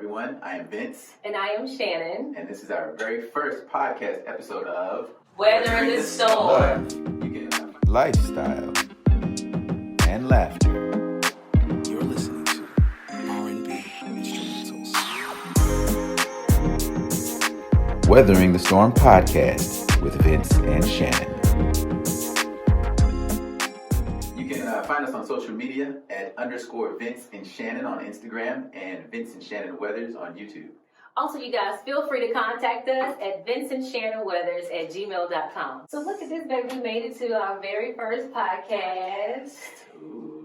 everyone. I am Vince. And I am Shannon. And this is our very first podcast episode of Weathering the Storm. Lifestyle and laughter. You're listening to R&B Instrumentals. Weathering the Storm podcast with Vince and Shannon. You can find us on social media at _Vince and Shannon on Instagram and Vince and Shannon Weathers on YouTube. Also, you guys, feel free to contact us at vincentshannonweathers@gmail.com. So look at this, baby. We made it to our very first podcast. Ooh.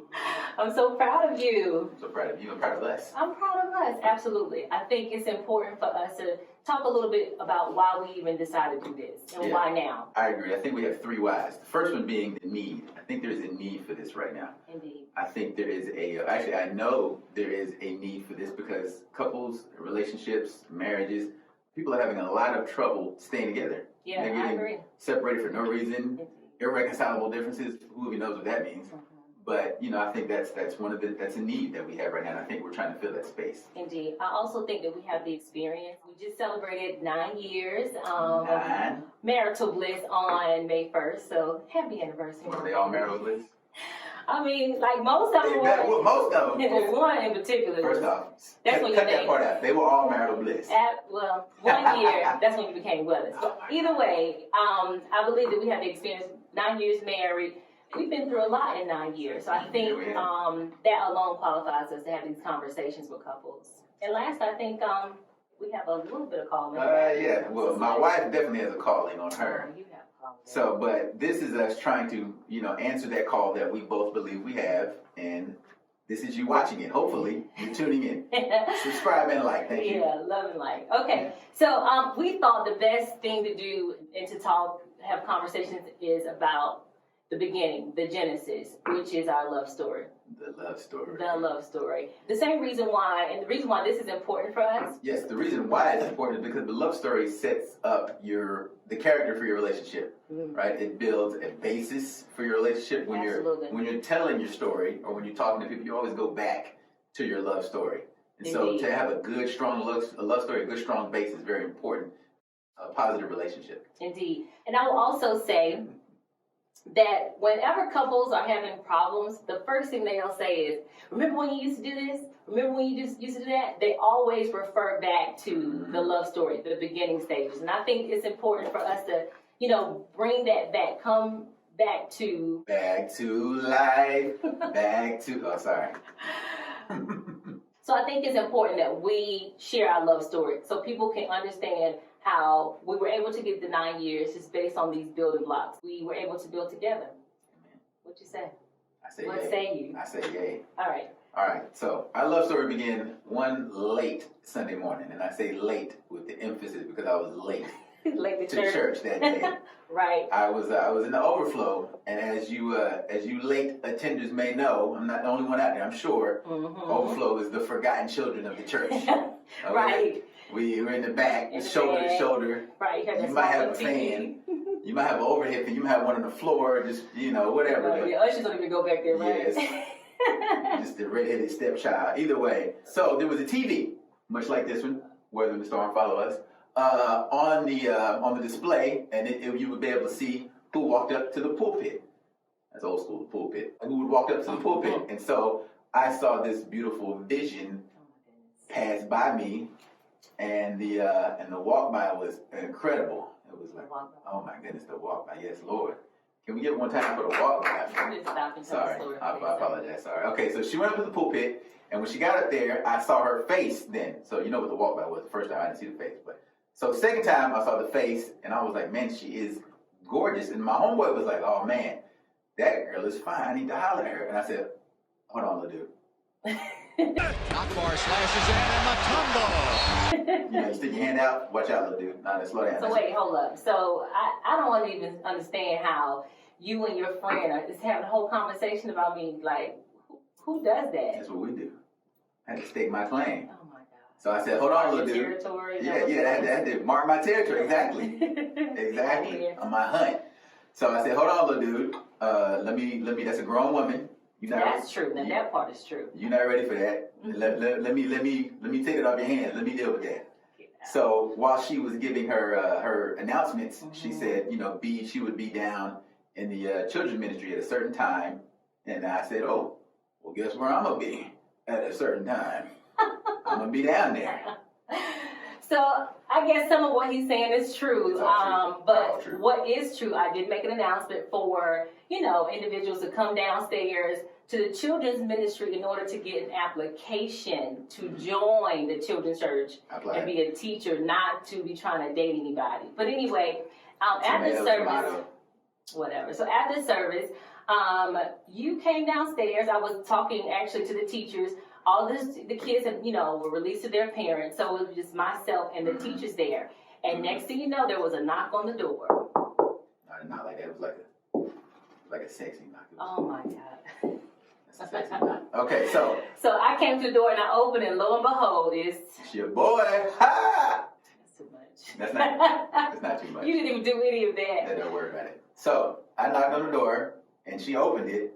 I'm so proud of you. I'm so proud of you and proud of us. I'm proud of us, absolutely. I think it's important for us to talk a little bit about why we even decided to do this and why now. I agree. I think we have three whys. The first one being the need. I think there's a need for this right now. Indeed. I think there is I know there is a need for this because couples, relationships, marriages, people are having a lot of trouble staying together. Yeah, They're I getting agree. separated for no reason, Indeed. irreconcilable differences. Who even knows what that means? Mhm. But I think that's that's a need that we have right now. And I think we're trying to fill that space. Indeed. I also think that we have the experience. We just celebrated 9 years Nine. marital bliss on May 1st. So happy anniversary. Are they all marital bliss? I mean, like most of them Well, most of them. were. One in particular. First off, That's when cut you that think. part out. They were all marital bliss. 1 year, that's when you became weathers. Oh But either way, I believe that we have the experience. 9 years married. We've been through a lot in 9 years. So I think Yeah, we have. that alone qualifies us to have these conversations with couples. And last, I think we have a little bit of calling. Yeah. Well, my wife definitely has a calling on her. You have calling. So, but this is us trying to, answer that call that we both believe we have, and this is you watching it. Hopefully, you're tuning in. Subscribe and like. Thank you. Yeah, love and like. Okay, so we thought the best thing to do and to have conversations is about the beginning, the genesis, which is our love story. The love story. The love story. The same reason why, and the reason why this is important for us. Yes, the reason why it's important is because the love story sets up the character for your relationship, right? It builds a basis for your relationship. Absolutely. When you're telling your story or when you're talking to people, you always go back to your love story. And so Indeed. to have a good, strong love story, a good, strong base is very important. A positive relationship. Indeed. And I will also say that whenever couples are having problems, the first thing they'll say is, remember when you used to do this? Remember when you used to do that? They always refer back to the love story, the beginning stages. And I think it's important for us to, bring that back, come back to... Back to life, sorry. So I think it's important that we share our love story so people can understand how we were able to get the 9 years just based on these building blocks. We were able to build together. What you say? I say What yay. say you? I say yay. All right. All right, so our love story began one late Sunday morning, and I say late with the emphasis because I was late Late to church that day. Right. I was in the overflow, and as you late attenders may know, I'm not the only one out there. I'm sure. Mm-hmm. Overflow is the forgotten children of the church. Okay? Right. We were in the back, In the shoulder back. to shoulder. Right. You might have a fan. You might have an overhead fan. You might have one on the floor. Just whatever. Right. The ushers don't even go back there, right? Yes. Just the redheaded stepchild. Either way. So there was a TV, much like this one, Weathering the Storm, follow us, on the display, and you would be able to see who walked up to the pulpit. That's old school, the pulpit. Who would walk up to the pulpit. And so I saw this beautiful vision pass by me, and the walk by was incredible. It was like, oh my goodness, the walk by. Yes, Lord. Can we get one time for the walk by? I'm just stopping. Sorry, I apologize. Sorry. Okay, so she went up to the pulpit, and when she got up there, I saw her face then. So you know what the walk by was. The first time I didn't see the face, but so second time I saw the face, and I was like, man, she is gorgeous. And my homeboy was like, oh man, that girl is fine. I need to holler at her. And I said, hold on, little dude. Akbar slashes in and a tumble. You stick your hand out. Watch out, little dude. Now let's slow down. So wait, hold up. So I don't want to even understand how you and your friend are just having a whole conversation about me. Like, who does that? That's what we do. I had to stake my claim. Oh my God. So I said, hold on, little dude. Territory. Yeah, I had to mark my territory. Exactly. Exactly. On my hunt. So I said, hold on, little dude. Let me, that's a grown woman. You not That's true. Now that part is true. You're not ready for that. Let me take it off your hands. Let me deal with that. So while she was giving her announcements, she said, she would be down in the children's ministry at a certain time, and I said, oh, well, guess where I'm gonna be at a certain time? I'm gonna be down there. So I guess some of what he's saying is true. It's all true. But True. what is true, I did make an announcement for, individuals to come downstairs to the children's ministry in order to get an application to join the children's church and be a teacher, not to be trying to date anybody. But anyway, after service, whatever. So after service, you came downstairs. I was talking actually to the teachers. All the kids, were released to their parents. So it was just myself and the teachers there. And next thing you know, there was a knock on the door. Not like that. It was like a sexy knock. Oh my God. That's a sexy knock. Okay, so I came to the door and I opened, and lo and behold, it's your boy. Ha! too much. That's not too much. You didn't even do any of that. Don't worry about it. So I knocked on the door, and she opened it,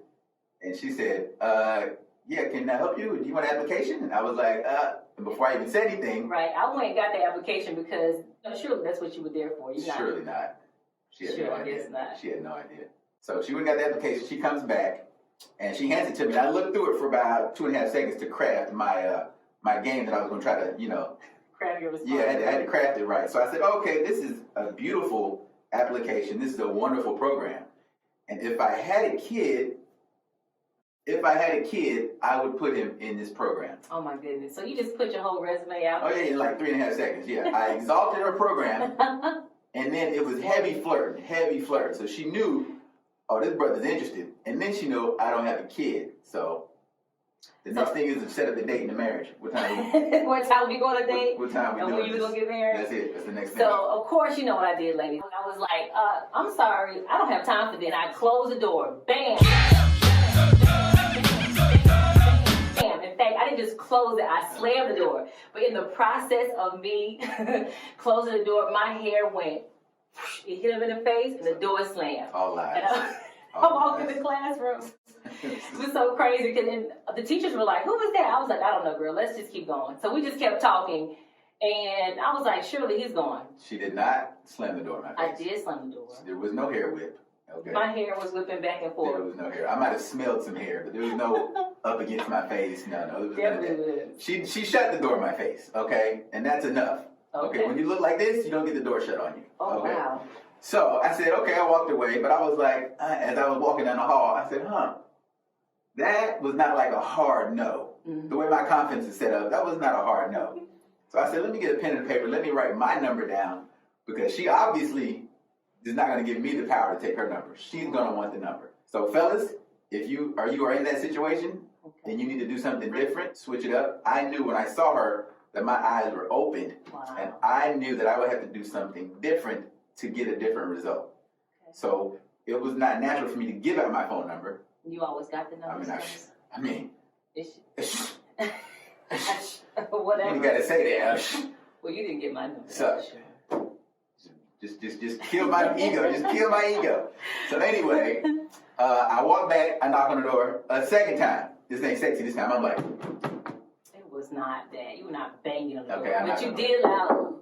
and she said, yeah, can I help you? Do you want an application? And I was like, and before I even said anything. Right, I went and got the application because surely that's what you were there for. Surely not. She had no idea. Guess not. She had no idea. So she went and got the application. She comes back, and she hands it to me. I looked through it for about 2.5 seconds to craft my game that I was going to try to, craft your response. Yeah, I had to craft it right. So I said, okay, this is a beautiful application. This is a wonderful program. And if I had a kid, I would put him in this program. Oh my goodness. So you just put your whole resume out? Oh yeah, in like 3.5 seconds. Yeah, I exalted her program, and then it was heavy flirt. So she knew, oh, this brother's interested. And then she knew I don't have a kid. So the next thing is to set up the date and the marriage. What time? What time we going to date? What time we doing? And when you going to get married? That's it. That's the next thing. So of course you know what I did, ladies. I was like, I'm sorry, I don't have time for this. And I closed the door. Bam. In fact, I didn't just close it, I slammed the door. But in the process of me closing the door, my hair went, it hit him in the face, and the door slammed. All lies. And I walked in the classroom. It was so crazy, because the teachers were like, who was that? I was like, I don't know, girl, let's just keep going. So we just kept talking, and I was like, surely he's gone. She did not slam the door in my face. I did slam the door. There was no hair whip. Okay. My hair was whipping back and forth. There was no hair. I might have smelled some hair, but there was no up against my face. No, there was none of that. She shut the door in my face, okay? And that's enough. Okay. When you look like this, you don't get the door shut on you. Oh, okay? wow. So I said, okay, I walked away, but I was like, as I was walking down the hall, I said, that was not like a hard no. Mm-hmm. The way my confidence is set up, that was not a hard no. So I said, let me get a pen and paper, let me write my number down, because she obviously is not going to give me the power to take her number. She's going to want the number. So fellas, if you are in that situation and you need to do something different, switch it up. I knew when I saw her that my eyes were opened, and I knew that I would have to do something different to get a different result. Okay. So it was not natural for me to give out my phone number. You always got the number. Whatever. You got to say that. Well, you didn't get my number. So, Just kill my ego. Just kill my ego. So anyway, I walk back. I knock on the door a second time. This ain't sexy this time. I'm like, it was not that. You were not banging on the door, but you did loud.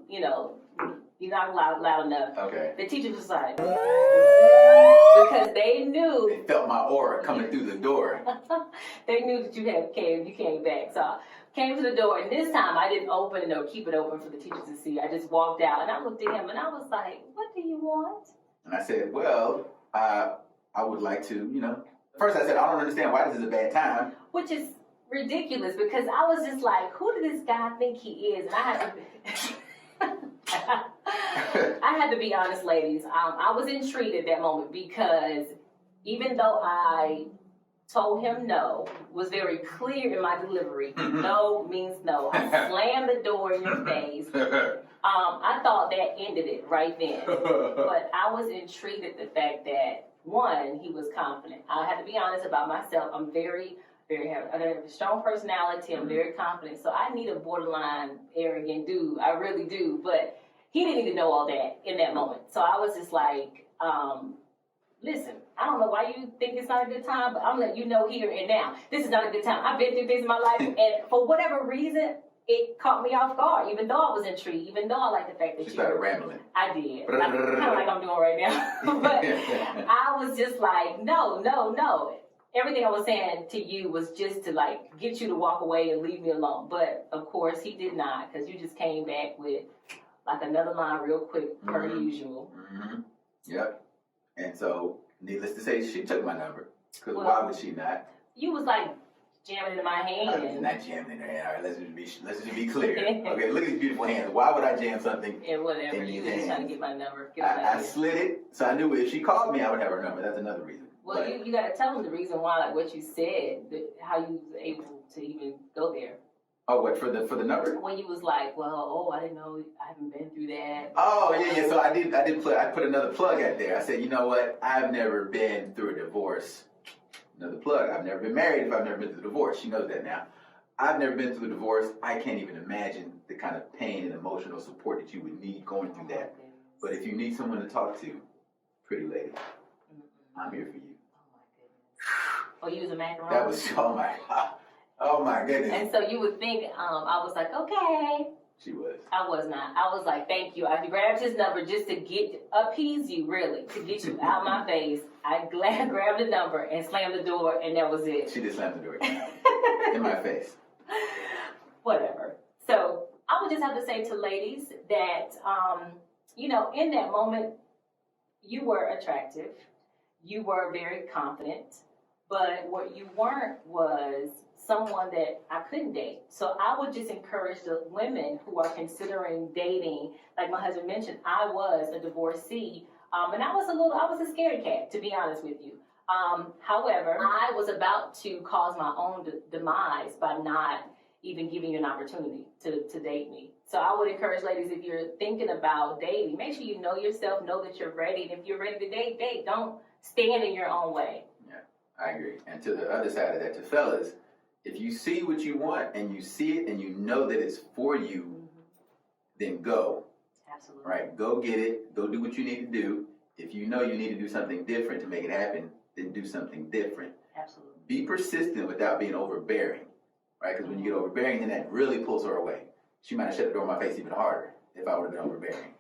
You're not loud enough. Okay. The teacher was like, because they knew. They felt my aura coming through the door. They knew that you came back. So I came to the door, and this time I didn't open it or keep it open for the teachers to see. I just walked out, and I looked at him, and I was like, what do you want? And I said, well, I would like to, First I said, I don't understand why this is a bad time. Which is ridiculous, because I was just like, who does this guy think he is? And I had to... I had to be honest, ladies. I was intrigued at that moment, because even though I told him no, was very clear in my delivery, no means no. I slammed the door in your face. I thought that ended it right then. But I was intrigued at the fact that, one, he was confident. I had to be honest about myself. I'm I have a strong personality. I'm very confident. So I need a borderline arrogant dude. I really do. But he didn't even know all that in that moment. So I was just like, listen, I don't know why you think it's not a good time, but I'm letting you know here and now. This is not a good time. I've been through this in my life, and for whatever reason, it caught me off guard, even though I was intrigued, even though I like the fact that She started rambling. I did. Kind of like I'm doing right now. But I was just like, no. Everything I was saying to you was just to like get you to walk away and leave me alone. But of course he did not, because you just came back with like another line real quick, per usual. Mm-hmm. Yep. And so, needless to say, she took my number. Because why would she not? You was like jamming it in my hand. Not jamming in her hand. All right, let's just be clear. Okay, look at these beautiful hands. Why would I jam something? And whatever. In You these was trying to hands? get my number. I slid it, so I knew if she called me, I would have her number. That's another reason. Well, you got to tell them the reason why, like what you said, how you was able to even go there. Oh, what, for the number? When you was like, well, I didn't know, I haven't been through that. Oh, yeah. So I put another plug out there. I said, you know what? I've never been through a divorce. Another plug. I've never been married if I've never been through a divorce. She knows that now. I've never been through a divorce. I can't even imagine the kind of pain and emotional support that you would need going through that. But if you need someone to talk to, pretty lady, I'm here for you. Oh, you was a macaroni? That was, oh my goodness. And so you would think, I was like, okay. She was. I was not. I was like, thank you. I grabbed his number just to appease you, really, to get you out my face. I grabbed the number and slammed the door, and that was it. She just slammed the door in my face. Whatever. So I would just have to say to ladies that, in that moment, you were attractive. You were very confident. But what you weren't was someone that I couldn't date. So I would just encourage the women who are considering dating, like my husband mentioned, I was a divorcee, and I was a scaredy cat, to be honest with you. However, I was about to cause my own demise by not even giving you an opportunity to date me. So I would encourage ladies, if you're thinking about dating, make sure you know yourself, know that you're ready, and if you're ready to date, date. Don't stand in your own way. I agree. And to the other side of that, to fellas, if you see what you want and you see it and you know that it's for you, then go. Absolutely. Right? Go get it. Go do what you need to do. If you know you need to do something different to make it happen, then do something different. Absolutely. Be persistent without being overbearing. Right? Because when you get overbearing, then that really pulls her away. She might have shut the door in my face even harder if I would have been overbearing.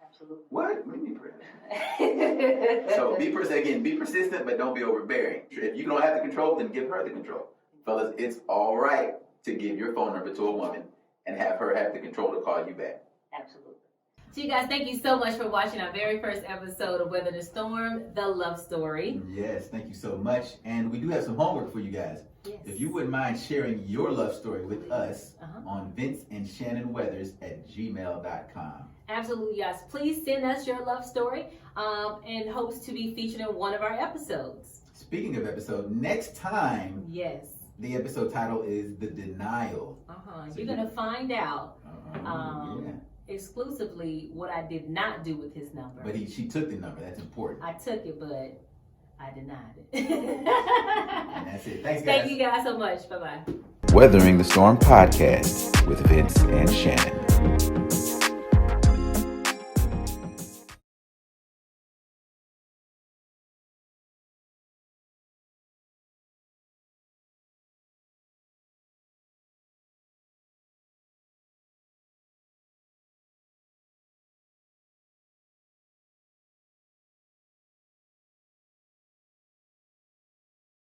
Absolutely. What? What do you mean, So be persistent, but don't be overbearing. If you don't have the control, then give her the control. Fellas, it's all right to give your phone number to a woman and have her have the control to call you back. Absolutely. So you guys, thank you so much for watching our very first episode of Weather the Storm, The Love Story. Yes, thank you so much. And we do have some homework for you guys. Yes. If you wouldn't mind sharing your love story with us on vinceandshannonweathers@gmail.com. Absolutely, guys. Please send us your love story in hopes to be featured in one of our episodes. Speaking of episode, next time, Yes. the episode title is The Denial. So You're going to find out yeah. exclusively what I did not do with his number. But she took the number. That's important. I took it, but I denied it. And that's it. Thanks, guys. Thank you guys so much. Bye-bye. Weathering the Storm podcast with Vince and Shannon.